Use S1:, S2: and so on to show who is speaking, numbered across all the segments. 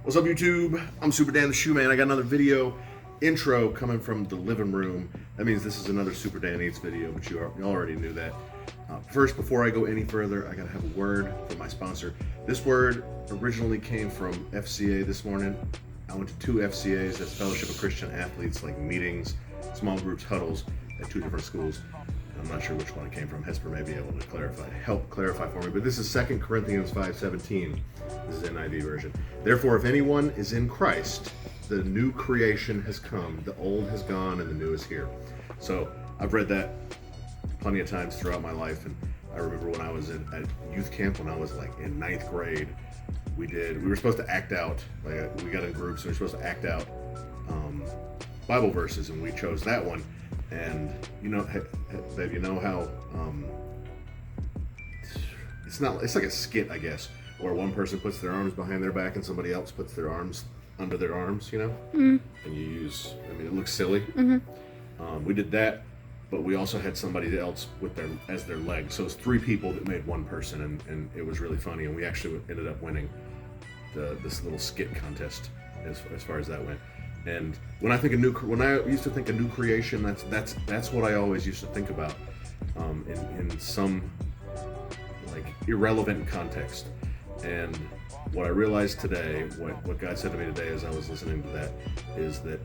S1: What's up, YouTube? I'm Super Dan the Shoe Man. I got another video intro coming from the living room. That means this is another Super Dan Eats video, but you already knew that. First, before I go any further, I gotta have a word from my sponsor. This word originally came from FCA this morning. I went to 2 FCAs, that's Fellowship of Christian Athletes, like meetings, small groups, huddles at 2 different schools. I'm not sure which one it came from. Hesper may be able to help clarify for me, but this is 2 Corinthians 5:17. This is NIV version. Therefore, if anyone is in Christ, the new creation has come, the old has gone, and the new is here. So I've read that plenty of times throughout my life, and I remember when I was at youth camp, when I was like in 9th grade, we were supposed to act out, like we got in groups, and we were supposed to act out Bible verses, and we chose that one. And you know, babe, you know how it's like a skit, I guess, where one person puts their arms behind their back and somebody else puts their arms under their arms, you know? Mm-hmm. And you use, it looks silly. Mm-hmm. We did that, but we also had somebody else as their leg. So it was 3 people that made one person, and it was really funny, and we actually ended up winning this little skit contest as far as that went. And when I used to think of new creation, that's what I always used to think about in some like irrelevant context. And what I realized today, what God said to me today as I was listening to that, is that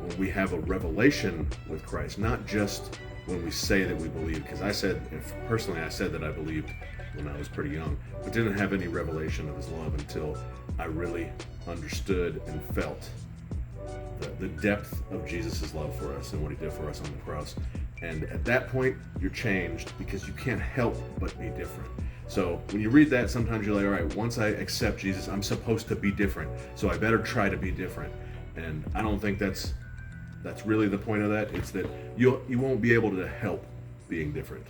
S1: when we have a revelation with Christ, not just when we say that we believe, because I said that I believed when I was pretty young, but didn't have any revelation of His love until I really understood and felt the depth of Jesus' love for us and what He did for us on the cross. And at that point, you're changed because you can't help but be different. So when you read that, sometimes you're like, all right, once I accept Jesus, I'm supposed to be different, so I better try to be different. And I don't think that's really the point of that. It's that you won't be able to help being different.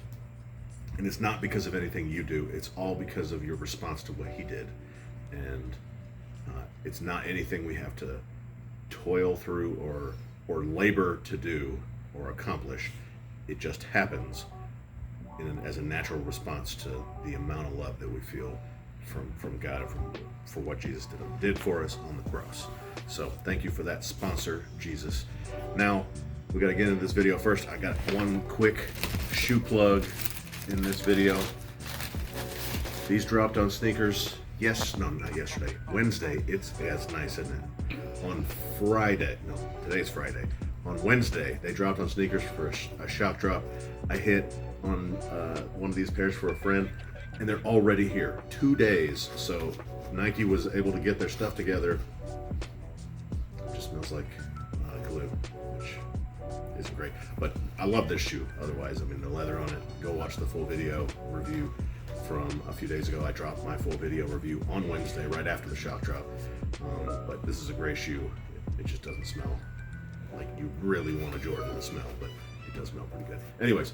S1: And it's not because of anything you do. It's all because of your response to what He did. And it's not anything we have to toil through or labor to do or accomplish. It just happens as a natural response to the amount of love that we feel from God and for what Jesus did for us on the cross. So thank you for that sponsor, Jesus. Now we got to get into this video. First, I got one quick shoe plug in this video. These dropped on sneakers. Not yesterday. Wednesday. It's nice, isn't it? On Friday. No, today's Friday. On Wednesday, they dropped on sneakers for a shop drop. I hit on one of these pairs for a friend, and they're already here. 2 days. So Nike was able to get their stuff together. It just smells like glue, which isn't great. But I love this shoe. Otherwise, the leather on it. Go watch the full video review from a few days ago. I dropped my full video review on Wednesday, right after the shop drop. But this is a great shoe. It just doesn't smell like you really want a Jordan to smell, but it does smell pretty good. Anyways,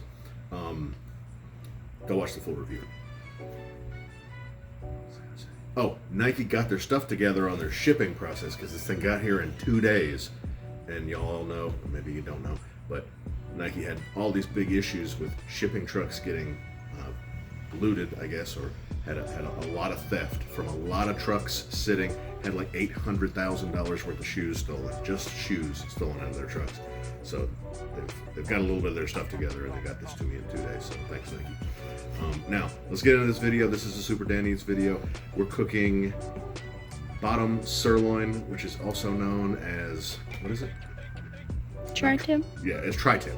S1: go watch the full review. Oh, Nike got their stuff together on their shipping process, because this thing got here in 2 days. And y'all all know, or maybe you don't know, but Nike had all these big issues with shipping trucks getting looted, I guess, or had a lot of theft from a lot of trucks sitting, had like $800,000 worth of shoes stolen, just shoes stolen out of their trucks. So they've got a little bit of their stuff together, and they got this to me in 2 days, so thanks, Nike. Now, let's get into this video. This is a Super Dan Eats video. We're cooking bottom sirloin, which is also known as, what is it?
S2: Tri-tip?
S1: Yeah, it's tri-tip.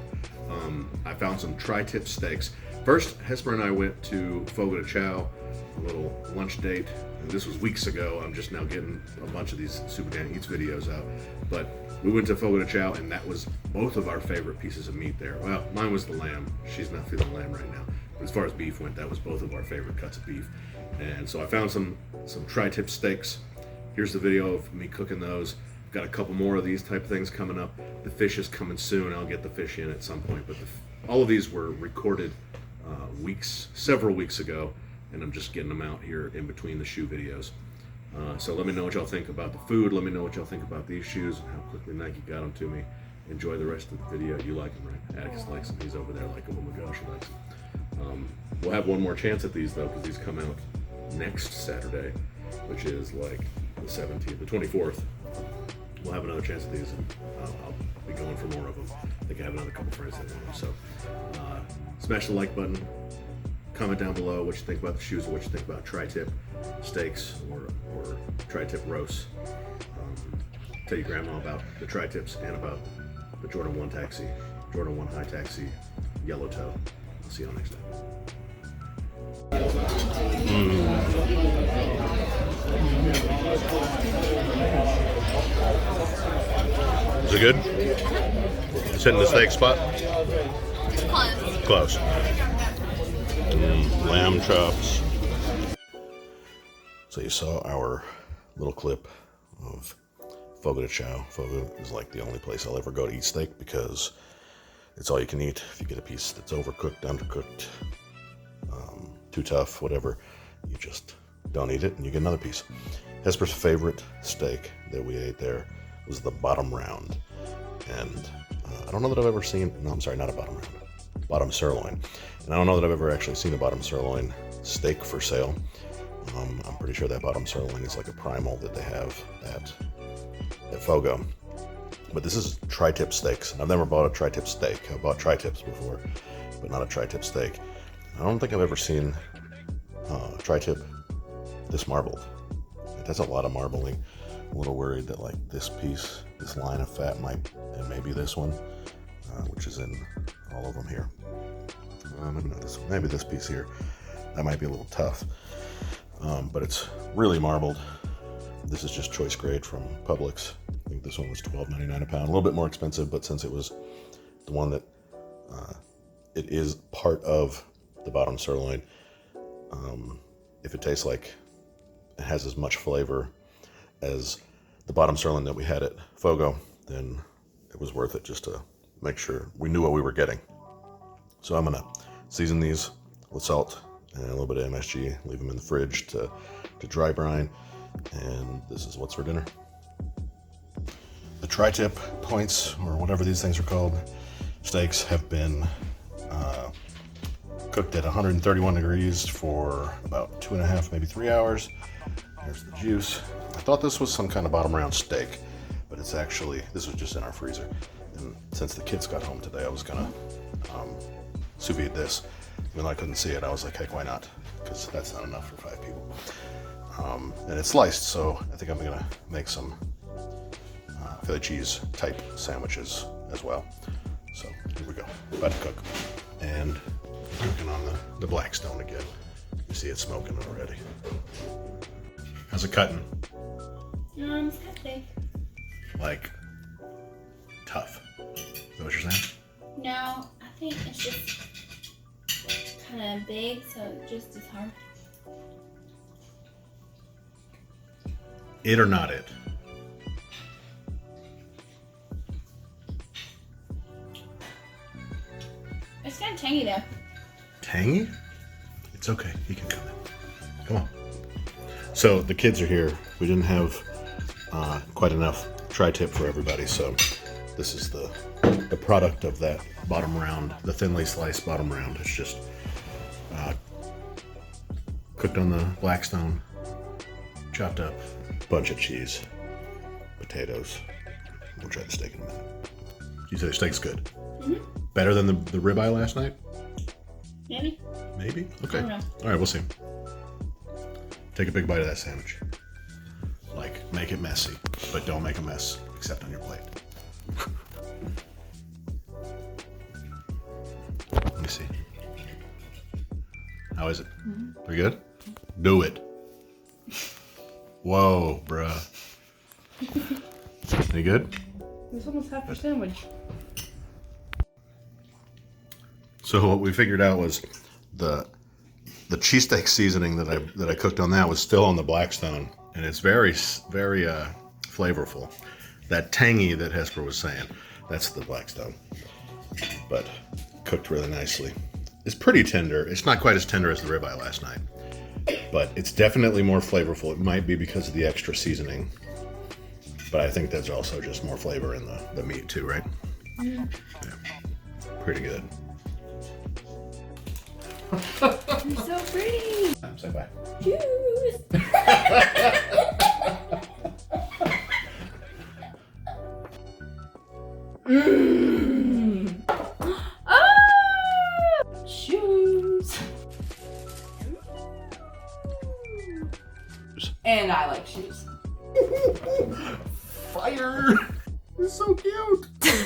S1: I found some tri-tip steaks. First, Hesper and I went to Fogo de Chao, a little lunch date. And this was weeks ago. I'm just now getting a bunch of these Super Dan Eats videos out. But we went to Fogo de Chao, and that was both of our favorite pieces of meat there. Well, mine was the lamb. She's not feeling lamb right now. But as far as beef went, that was both of our favorite cuts of beef. And so I found some tri-tip steaks. Here's the video of me cooking those. Got a couple more of these type of things coming up. The fish is coming soon. I'll get the fish in at some point. But all of these were recorded several weeks ago, and I'm just getting them out here in between the shoe videos. So let me know what y'all think about the food. Let me know what y'all think about these shoes and how quickly Nike got them to me. Enjoy the rest of the video. You like them, right? Atticus likes them. He's over there like, oh my gosh, he likes them. We'll have one more chance at these though, because these come out next Saturday, which is like the 17th, the 24th, we'll have another chance at these, and I'll be going for more of them. I think I have another couple friends that want them. So smash the like button. Comment down below what you think about the shoes or what you think about tri-tip steaks or tri-tip roasts. Tell your grandma about the tri-tips and about the Jordan 1 taxi, Jordan 1 high taxi, yellow toe. I'll see you all next time. Is it good? It's hitting the steak spot? Close. Lamb chops. So you saw our little clip of Fogo de Chao. Fogo is like the only place I'll ever go to eat steak because it's all you can eat. If you get a piece that's overcooked, undercooked, too tough, whatever, you just don't eat it and you get another piece. Hesper's favorite steak that we ate there was the bottom round. And I don't know that I've ever seen, no, I'm sorry, not a bottom round, bottom sirloin. And I don't know that I've ever actually seen a bottom sirloin steak for sale. I'm pretty sure that bottom sirloin is like a primal that they have at Fogo. But this is tri-tip steaks. I've never bought a tri-tip steak. I've bought tri-tips before, but not a tri-tip steak. I don't think I've ever seen a tri-tip this marbled. That's a lot of marbling. I'm a little worried that like this piece, this line of fat might, and maybe this one, which is in all of them here. Maybe not this one. Maybe this piece here. That might be a little tough. But it's really marbled. This is just choice grade from Publix. I think this one was $12.99 a pound. A little bit more expensive, but since it was the one that it is part of the bottom sirloin, if it tastes like it has as much flavor as the bottom sirloin that we had at Fogo, then it was worth it just to make sure we knew what we were getting. So I'm gonna season these with salt and a little bit of MSG, leave them in the fridge to dry brine, and this is what's for dinner. The tri-tip points, or whatever these things are called, steaks have been cooked at 131 degrees for about 2.5, maybe 3 hours. Here's the juice. I thought this was some kind of bottom round steak, but it's actually, this was just in our freezer. And since the kids got home today, I was gonna sous vide this. Even though I couldn't see it, I was like, heck, why not? Because that's not enough for 5 people. And it's sliced, so I think I'm gonna make some Philly cheese type sandwiches as well. So here we go, about to cook. And cooking on the BLACKSTONE again. You see it smoking already. How's it cutting?
S2: It's hefty.
S1: Like, tough. Is that what you're saying?
S2: No, I think it's just kind of big, so it just is hard.
S1: It or not it?
S2: It's kind of tangy though.
S1: Tangy? It's okay. He can come in. Come on. So the kids are here. We didn't have quite enough tri-tip for everybody, so this is the product of that bottom round, the thinly sliced bottom round. It's just cooked on the BLACKSTONE, chopped up, bunch of cheese, potatoes. We'll try the steak in a minute. You say the steak's good? Mm-hmm. Better than the ribeye last night?
S2: Maybe.
S1: Maybe? Okay.
S2: I don't know. All
S1: right, we'll see. Take a big bite of that sandwich. Like, make it messy, but don't make a mess, except on your plate. Let me see. How is it? Mm-hmm. Pretty good? Do it. Whoa, bruh. Any good?
S3: It's almost half a sandwich.
S1: So what we figured out was the cheesesteak seasoning that I cooked on that was still on the BLACKSTONE, and it's very flavorful. That tangy that Hesper was saying, that's the BLACKSTONE, but cooked really nicely. It's pretty tender. It's not quite as tender as the ribeye last night, but it's definitely more flavorful. It might be because of the extra seasoning, but I think there's also just more flavor in the meat too, right?
S2: Yeah.
S1: Pretty good.
S2: You're so pretty.
S1: Say bye.
S2: Juice.
S3: Mmm. Ah! Shoes. And I like shoes.
S1: Fire! It's so cute.